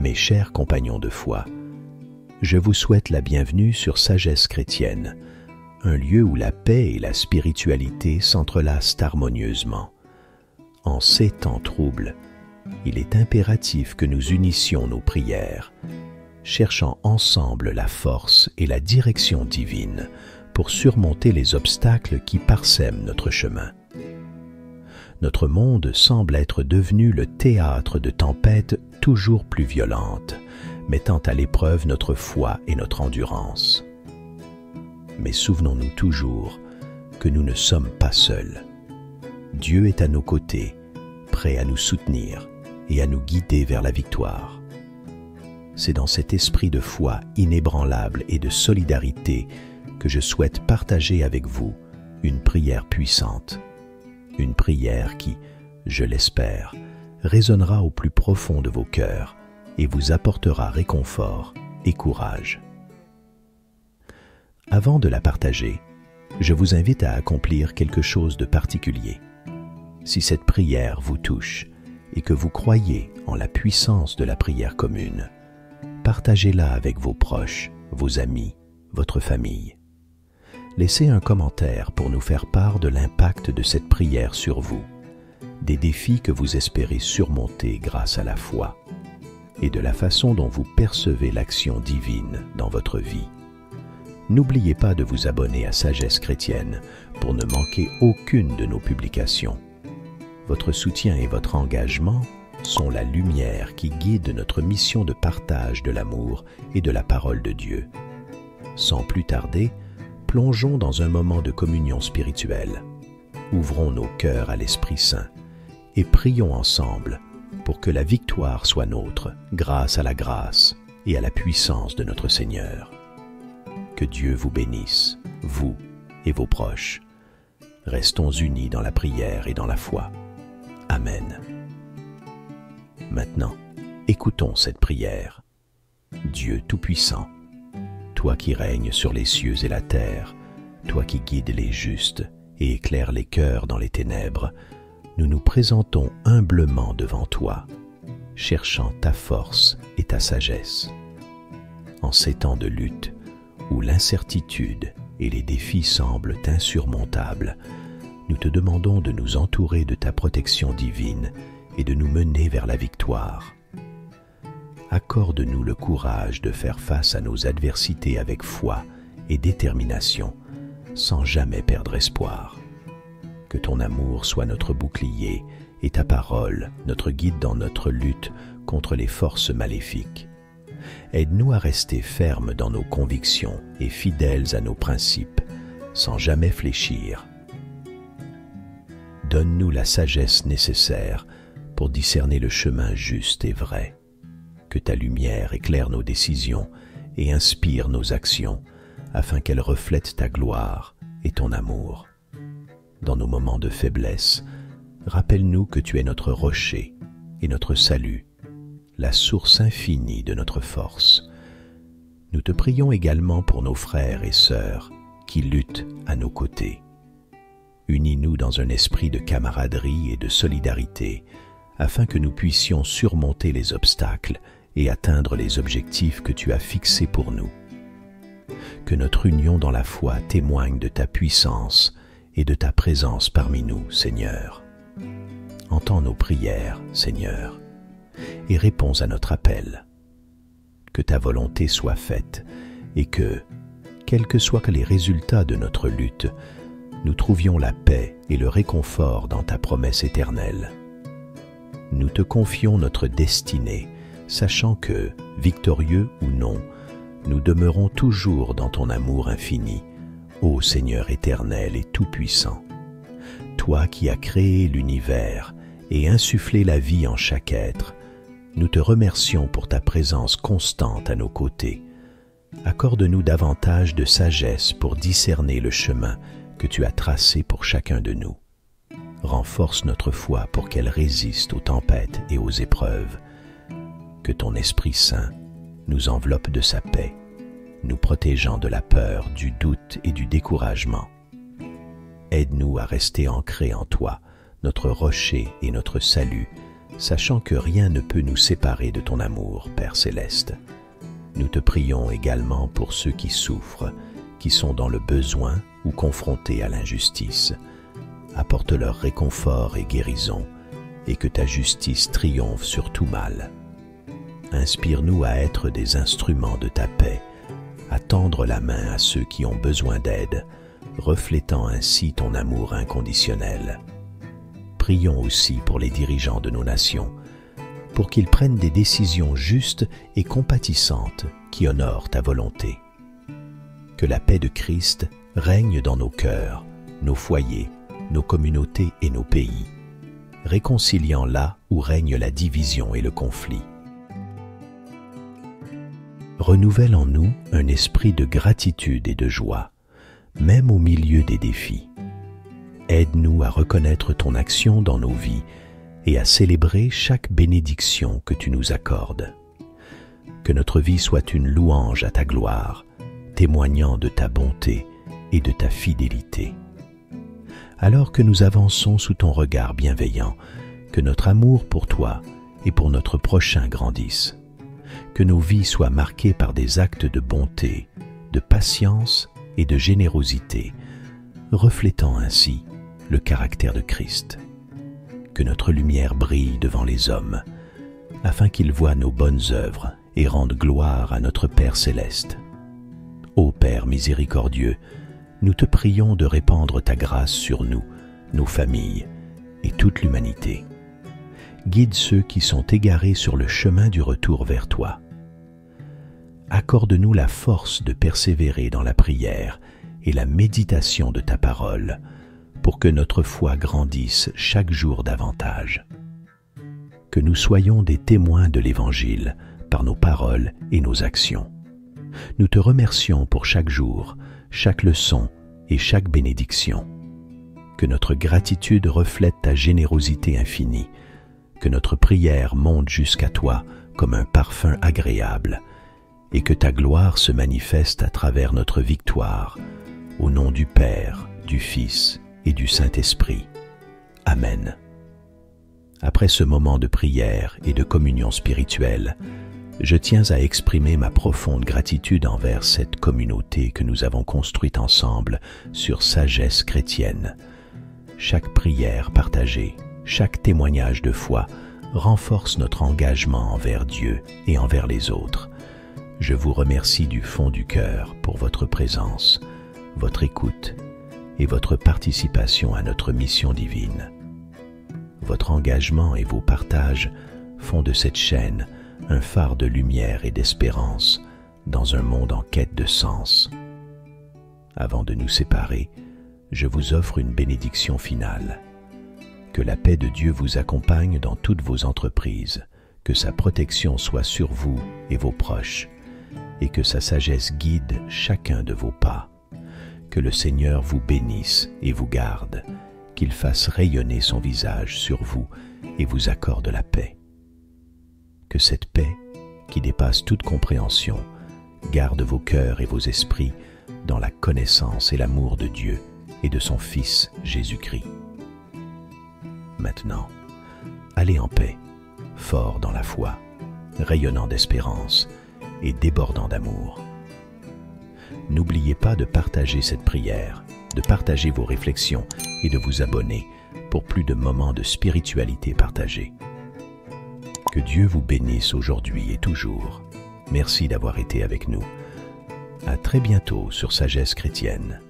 Mes chers compagnons de foi, je vous souhaite la bienvenue sur Sagesse chrétienne, un lieu où la paix et la spiritualité s'entrelacent harmonieusement. En ces temps troubles, il est impératif que nous unissions nos prières, cherchant ensemble la force et la direction divine pour surmonter les obstacles qui parsèment notre chemin. Notre monde semble être devenu le théâtre de tempêtes toujours plus violentes, mettant à l'épreuve notre foi et notre endurance. Mais souvenons-nous toujours que nous ne sommes pas seuls. Dieu est à nos côtés, prêt à nous soutenir et à nous guider vers la victoire. C'est dans cet esprit de foi inébranlable et de solidarité que je souhaite partager avec vous une prière puissante. Une prière qui, je l'espère, résonnera au plus profond de vos cœurs et vous apportera réconfort et courage. Avant de la partager, je vous invite à accomplir quelque chose de particulier. Si cette prière vous touche et que vous croyez en la puissance de la prière commune, partagez-la avec vos proches, vos amis, votre famille. Laissez un commentaire pour nous faire part de l'impact de cette prière sur vous, des défis que vous espérez surmonter grâce à la foi, et de la façon dont vous percevez l'action divine dans votre vie. N'oubliez pas de vous abonner à Sagesse chrétienne pour ne manquer aucune de nos publications. Votre soutien et votre engagement sont la lumière qui guide notre mission de partage de l'amour et de la parole de Dieu. Sans plus tarder, plongeons dans un moment de communion spirituelle. Ouvrons nos cœurs à l'Esprit Saint et prions ensemble pour que la victoire soit nôtre grâce à la grâce et à la puissance de notre Seigneur. Que Dieu vous bénisse, vous et vos proches. Restons unis dans la prière et dans la foi. Amen. Maintenant, écoutons cette prière. Dieu Tout-Puissant, toi qui règnes sur les cieux et la terre, toi qui guides les justes et éclaires les cœurs dans les ténèbres, nous nous présentons humblement devant toi, cherchant ta force et ta sagesse. En ces temps de lutte, où l'incertitude et les défis semblent insurmontables, nous te demandons de nous entourer de ta protection divine et de nous mener vers la victoire. Accorde-nous le courage de faire face à nos adversités avec foi et détermination, sans jamais perdre espoir. Que ton amour soit notre bouclier et ta parole notre guide dans notre lutte contre les forces maléfiques. Aide-nous à rester fermes dans nos convictions et fidèles à nos principes, sans jamais fléchir. Donne-nous la sagesse nécessaire pour discerner le chemin juste et vrai. Que ta lumière éclaire nos décisions et inspire nos actions, afin qu'elles reflètent ta gloire et ton amour. Dans nos moments de faiblesse, rappelle-nous que tu es notre rocher et notre salut, la source infinie de notre force. Nous te prions également pour nos frères et sœurs qui luttent à nos côtés. Unis-nous dans un esprit de camaraderie et de solidarité, afin que nous puissions surmonter les obstacles et atteindre les objectifs que tu as fixés pour nous. Que notre union dans la foi témoigne de ta puissance et de ta présence parmi nous, Seigneur. Entends nos prières, Seigneur, et réponds à notre appel. Que ta volonté soit faite et que, quels que soient les résultats de notre lutte, nous trouvions la paix et le réconfort dans ta promesse éternelle. Nous te confions notre destinée, sachant que, victorieux ou non, nous demeurons toujours dans ton amour infini, ô Seigneur éternel et tout-puissant. Toi qui as créé l'univers et insufflé la vie en chaque être, nous te remercions pour ta présence constante à nos côtés. Accorde-nous davantage de sagesse pour discerner le chemin que tu as tracé pour chacun de nous. Renforce notre foi pour qu'elle résiste aux tempêtes et aux épreuves. Que ton Esprit Saint nous enveloppe de sa paix, nous protégeant de la peur, du doute et du découragement. Aide-nous à rester ancrés en toi, notre rocher et notre salut, sachant que rien ne peut nous séparer de ton amour, Père céleste. Nous te prions également pour ceux qui souffrent, qui sont dans le besoin ou confrontés à l'injustice. Apporte-leur réconfort et guérison, et que ta justice triomphe sur tout mal. Inspire-nous à être des instruments de ta paix, à tendre la main à ceux qui ont besoin d'aide, reflétant ainsi ton amour inconditionnel. Prions aussi pour les dirigeants de nos nations, pour qu'ils prennent des décisions justes et compatissantes qui honorent ta volonté. Que la paix de Christ règne dans nos cœurs, nos foyers, nos communautés et nos pays, réconciliant là où règne la division et le conflit. Renouvelle en nous un esprit de gratitude et de joie, même au milieu des défis. Aide-nous à reconnaître ton action dans nos vies et à célébrer chaque bénédiction que tu nous accordes. Que notre vie soit une louange à ta gloire, témoignant de ta bonté et de ta fidélité. Alors que nous avançons sous ton regard bienveillant, que notre amour pour toi et pour notre prochain grandisse. Que nos vies soient marquées par des actes de bonté, de patience et de générosité, reflétant ainsi le caractère de Christ. Que notre lumière brille devant les hommes, afin qu'ils voient nos bonnes œuvres et rendent gloire à notre Père céleste. Ô Père miséricordieux, nous te prions de répandre ta grâce sur nous, nos familles et toute l'humanité. Guide ceux qui sont égarés sur le chemin du retour vers toi. Accorde-nous la force de persévérer dans la prière et la méditation de ta parole, pour que notre foi grandisse chaque jour davantage. Que nous soyons des témoins de l'Évangile par nos paroles et nos actions. Nous te remercions pour chaque jour, chaque leçon et chaque bénédiction. Que notre gratitude reflète ta générosité infinie, que notre prière monte jusqu'à toi comme un parfum agréable, et que ta gloire se manifeste à travers notre victoire, au nom du Père, du Fils et du Saint-Esprit. Amen. Après ce moment de prière et de communion spirituelle, je tiens à exprimer ma profonde gratitude envers cette communauté que nous avons construite ensemble sur Sagesse chrétienne. Chaque prière partagée, chaque témoignage de foi renforce notre engagement envers Dieu et envers les autres. Je vous remercie du fond du cœur pour votre présence, votre écoute et votre participation à notre mission divine. Votre engagement et vos partages font de cette chaîne un phare de lumière et d'espérance dans un monde en quête de sens. Avant de nous séparer, je vous offre une bénédiction finale. Que la paix de Dieu vous accompagne dans toutes vos entreprises, que sa protection soit sur vous et vos proches, et que sa sagesse guide chacun de vos pas. Que le Seigneur vous bénisse et vous garde, qu'il fasse rayonner son visage sur vous et vous accorde la paix. Que cette paix, qui dépasse toute compréhension, garde vos cœurs et vos esprits dans la connaissance et l'amour de Dieu et de son Fils Jésus-Christ. Maintenant, allez en paix, fort dans la foi, rayonnant d'espérance et débordant d'amour. N'oubliez pas de partager cette prière, de partager vos réflexions et de vous abonner pour plus de moments de spiritualité partagés. Que Dieu vous bénisse aujourd'hui et toujours. Merci d'avoir été avec nous. À très bientôt sur Sagesse chrétienne.